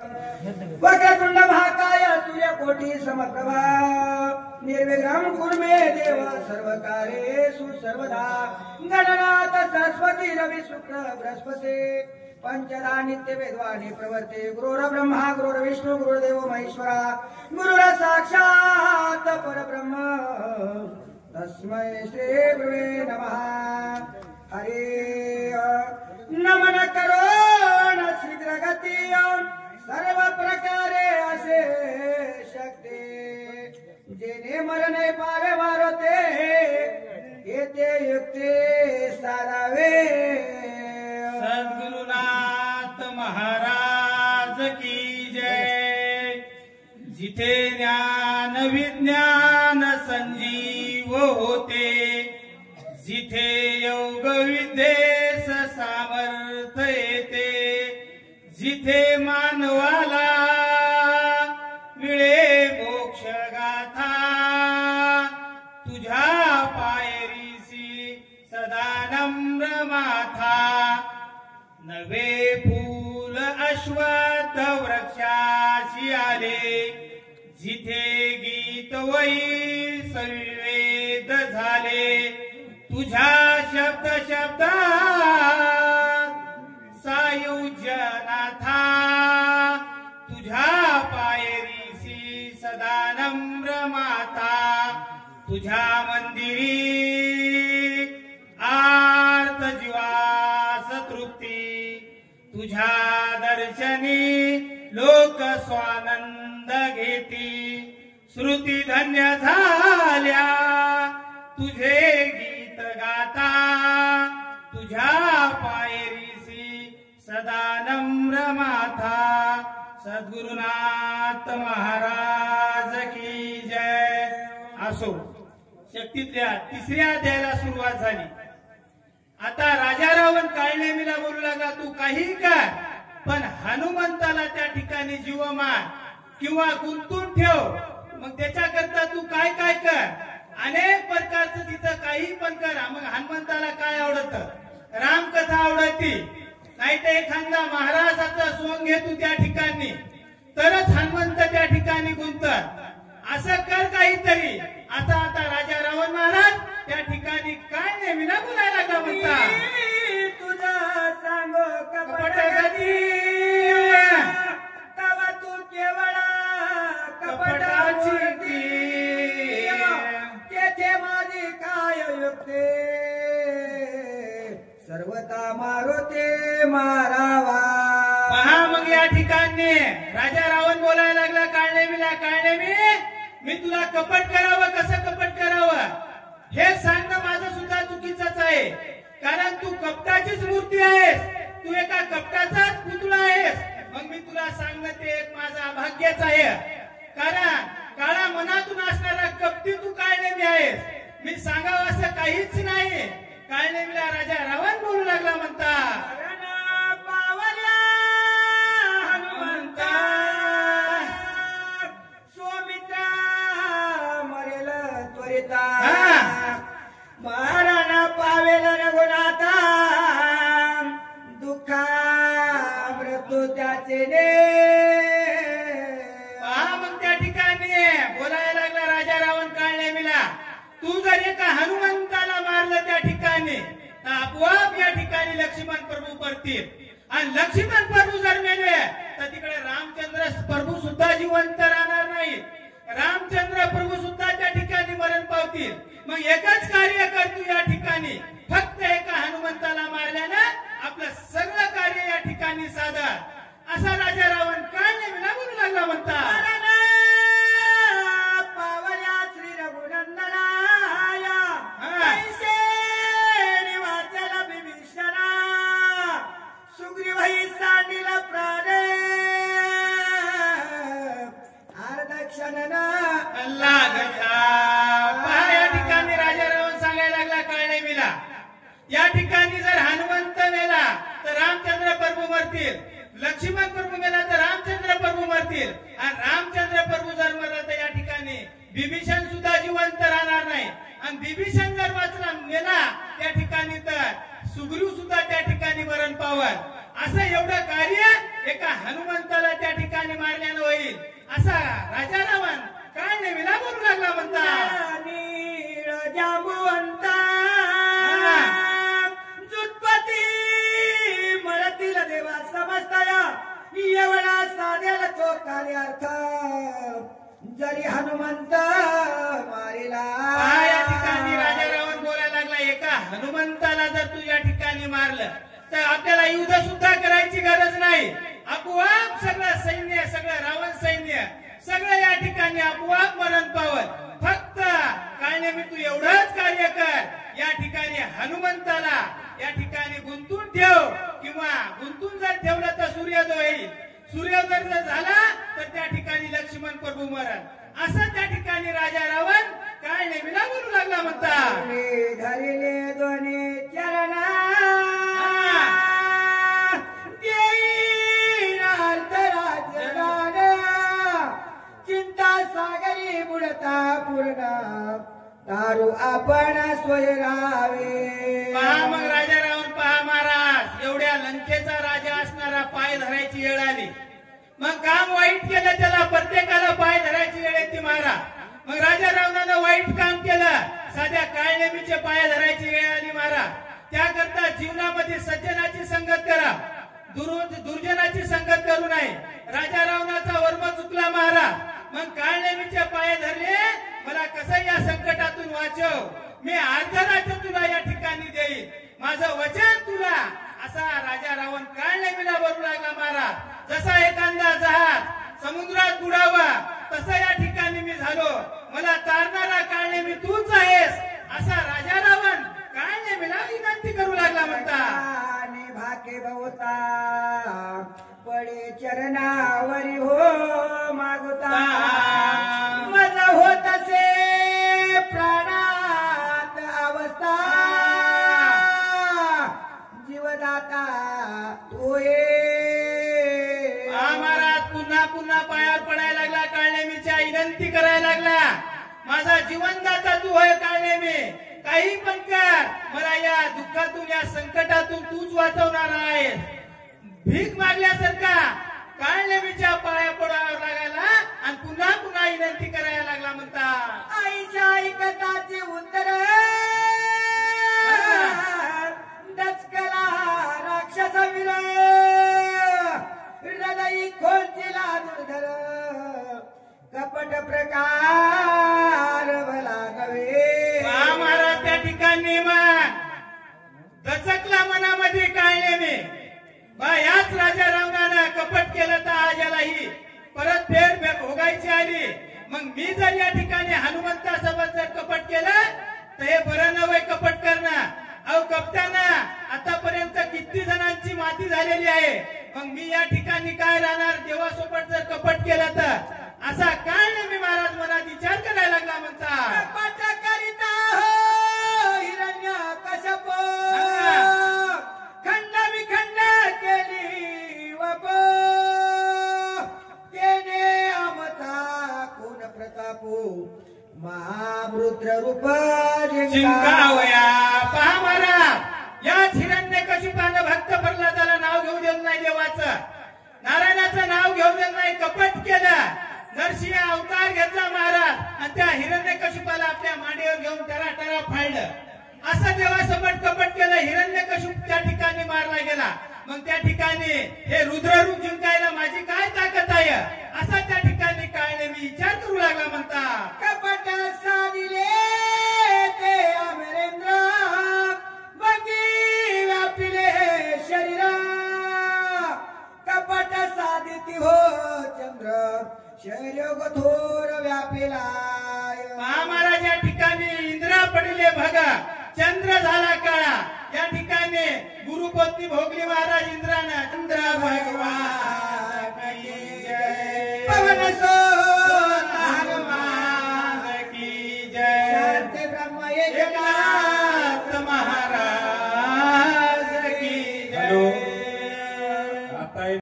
वक्रतुंड महाकाय सूर्यकोटि समप्रभा निर्विघ्नं कुरु मे देव सर्वकार्येषु सर्वदा गणनाथ सरस्वती रवि शुक्र बृहस्पति पंचदा नित्य वेदवाणी प्रवर्ते गुरुर्ब्रह्मा गुरुर्विष्णु गुरुर्देव महेश्वरा गुरुर साक्षात् परब्रह्म तस्मै श्री गुरुवे नमः। हरे नमन करो न शीघ्र गती सर्व प्रकारे असे शक्ती जेने मरणे पावे वारते येते युक्ती सारावे। सद्गुरुनाथ महाराज की जय। जिथे ज्ञान विज्ञान संजीव होते जिथे योग विद्येस सामर्थ्य येते जिथे मानवाला मिळे मोक्ष गाथा तुझ्या पायरीसी सदा नम्र माथा। नवे फूल अश्वत्थ वृक्षाशी आले जिथे गीत वै संवेद झाले तुझ्या शब्द शब्दात सायुज्यनाथा तुझ्या पायरीसी सदा नम्र माता। तुझ्या मंदिरी आर्त जीवास तृप्ती तुझ्या दर्शनी लोक स्वानंद घेती। श्रुती धन्य झाल्या तुझे गीत गाता तुझ्या पायरीसी सदा नम्र माथा। सद्गुरुनाथ महाराज की जय। असो शक्तीतल्या तिसऱ्या अध्यायाला सुरुवात झाली। आता राजा रावण काळनेमीला बोलू लागला तू काही कर पण हनुमंताला त्या ठिकाणी जीवमान किंवा गुंतून ठेव। मग त्याच्याकरता तू काय काय कर अनेक प्रकारचं तिथं काही पण कर। मग हनुमंताला काय आवडत रामकथा आवडती नाही तर एखादा महाराजाचा सोंग घे तू त्या ठिकाणी तरच हनुमंत त्या ठिकाणी गुंतत असं कर काहीतरी। आता आता राजा रावण महाराज त्या ठिकाणी काय नेमीला बोलायला लागला म्हणता तुझा सांगो कपट गती तवा तू केवळ कपटाची तेथे माझी काय युक्ती सर्वता मारोते मारावा। पहा मग या ठिकाणी राजा रावण बोलायला लागला काळनेमीला काळनेमी मी तुला कपट करावं कसं कपट करावं हे सांगणं माझं सुद्धा चुकीचंच आहे। कारण तू कपटाचीच मूर्ती आहेस तू एका कपटाचाच पुतळा आहेस। मग मी तुला सांगणं ते एक माझं अभाग्यच आहे। कारण काळा मनातून असणारा कपटी तू काळनेमी आहेस। मी सांगावं असं काहीच नाही। काळनेमीला राजा रावण बोलू लागला म्हणता हनुमंता सोमित्रा मरेल त्वरिता मरण पावेल रघुनाथा दुःखा मृत्यू त्याचे ने। पहा मग त्या ठिकाणी बोलायला लागला राजा रावण काळनेमीला तू जर एका हनुमंताला मारलं त्या ठिकाणी तर आपोआप या ठिकाणी लक्ष्मण प्रभू परतील आणि लक्ष्मण प्रभू जर मेले तर तिकडे रामचंद्र प्रभू सुद्धा जिवंत राहणार नाही। रामचंद्र प्रभू सुद्धा त्या ठिकाणी मरण पावतील। मग एकच कार्य कर तू या ठिकाणी फक्त एका हनुमंताला मारल्यानं आपलं सगळं कार्य या ठिकाणी साधर असा राजा रावण काळनेमीला बोलू लागला म्हणता पावल्या श्री रघुनंदनाया कैसे निवाचला विभीषणा सुग्रीवही सांडिला प्राण अर्धक्षणना लागला। पहा या ठिकाणी राजा रावण सांगायला लागला काळनेमीला या ठिकाणी जर हनुमंत मेला तर रामचंद्र प्रभू मरतील लक्ष्मण प्रभू मेला तर रामचंद्र प्रभू मरतील आणि रामचंद्र प्रभू जर मरला तर या ठिकाणी विभीषण सुद्धा जिवंत राहणार नाही। आणि विभीषण जर वाचला मेला त्या ठिकाणी तर सुग्रीव सुद्धा त्या ठिकाणी मरण पावल। असं एवढं कार्य एका हनुमंताला त्या ठिकाणी मारल्यानं होईल असा राजा रावण काळ नेमीला बोलू लागला म्हणता. नीळ जांबुवंता जुटपती मळतील देवा समजताया एवढा साधेल तो कार्यार्थ जरी हनुमंत मारिला. या ठिकाणी राजा रावण बोलायला लागला, एका हनुमंताला जर तू या ठिकाणी मारलं तर आपल्याला युद्ध सुद्धा करायची गरज नाही. आपोआप सगळं सैन्य, सगळं रावण सैन्य सगळं या ठिकाणी आपोआप मरण पावल. फक्त काय नेहमी तू एवढंच कार्य कर, या ठिकाणी हनुमंताला या ठिकाणी गुंतून ठेव, किंवा गुंतून जर ठेवलं तर सूर्योदय होईल. सूर्योदय जर झाला तर त्या ठिकाणी लक्ष्मण प्रभू मरण. असं त्या ठिकाणी राजा रावण काय नेहमीला बोलू लागला म्हणता. धरिले दोन्ही चरण चिंता सागरी बुडता पूर्ण दारू आपण सोय राहावे. पहा मग राजा रावण, पहा महाराज, एवढ्या लंकेचा राजा असणारा पाय धरायची वेळ आली. मग काम वाईट केलं त्याला, प्रत्येकाला पाय धरायची वेळ येते महाराज. मग राजा रावणानं वाईट काम केलं, साध्या काळनेमीचे पाय धरायची वेळ आली महाराज. त्याकरता जीवनामध्ये सज्जनाची संगत करा, दुर्जनाची संगत करू नये. राजा रावणाचा वर्म चुकला महाराज. मग काळनेमीचे पाय धरले, मला कसं या संकटातून वाचव, मी अर्ध राज्य तुला या ठिकाणी देईल, माझं वचन तुला. असा राजा रावण काळनेमीला बोलू लागला महाराज. जसा एखादा जहाज समुद्रात बुडावा तसं या ठिकाणी मी झालो, मला तारणारा काळनेमी तूच आहेस, असा राजा रावण काळनेमीला विनंती करू लागला म्हणता. भाके बहुता पडे चरणावरी हो मागुता, मज होत असे प्राणात अवस्था, जीवदाता तोये. महाराज पुन्हा पुन्हा पायावर पडायला लागला, काळनेमीच्या विनंती करायला लागला, माझा जीवनदाता तू होय काळनेमी, काही पण कर, मला या दुःखातून, या संकटातून तूच वाचवणार आहेस. भीक मागल्यासारखा काळनेमीच्या पाया पडायला लागला आणि पुन्हा पुन्हा विनंती करायला लागला म्हणता. आईच्या ऐकताचे उत्तर दचकला राक्षस वीर, हृदय खोलचिला दुर्धर, कपट प्रकार भला नव्हे. महाराज त्या ठिकाणी मग दचकला मनामध्ये काळनेमी, याच राजा रावणानं कपट केलं तर आजालाही परत फेर भोगायची आली. मग मी जर या ठिकाणी हनुमंतासोबत जर कपट केलं तर हे बरं नव्हे कपट करणं. अहो कपटानं आतापर्यंत किती जणांची माती झालेली आहे, मग मी या ठिकाणी काय राहणार देवासोबत जर कपट केलं तर, असा काळनेमी महाराज मनात विचार करायला लागला म्हणता. कपट करिता हो हिरण्य कश्यप, खंड विखंड केली वप, तेने आमचा कोण प्रतापो महारुद्र रूप जिंकावया. पहा महाराज, याच हिरण्यकशिपानं भक्त प्रल्हादाला नाव घेऊ देत नाही देवाचं, नारायणाचं नाव घेऊ देत नाही, कपट केलं, नरसिंह अवतार घेतला महाराज आणि त्या हिरण्यकशिपाला आपल्या मांडीवर घेऊन टरा फाडलं. असं देवासोबत कपट केलं, हिरण्यकशिप त्या ठिकाणी मारला गेला. मग त्या ठिकाणी हे रुद्ररूप जिंकायला माझी काय ताकद आहे, असा त्या ठिकाणी काळनेमी विचार करू लागला म्हणता. कपट साधिले ते अमरेंद्र, बगी व्यापिले शरीर, कपट साधिती हो चंद्र, शैलयोग थोर व्यापिला. महाराज या ठिकाणी इंद्रा पडिले भगा, चंद्र झाला काळा. या ठिकाणी गुरुपत्नी भोगली महाराज इंद्रानं. चंद्र भगवान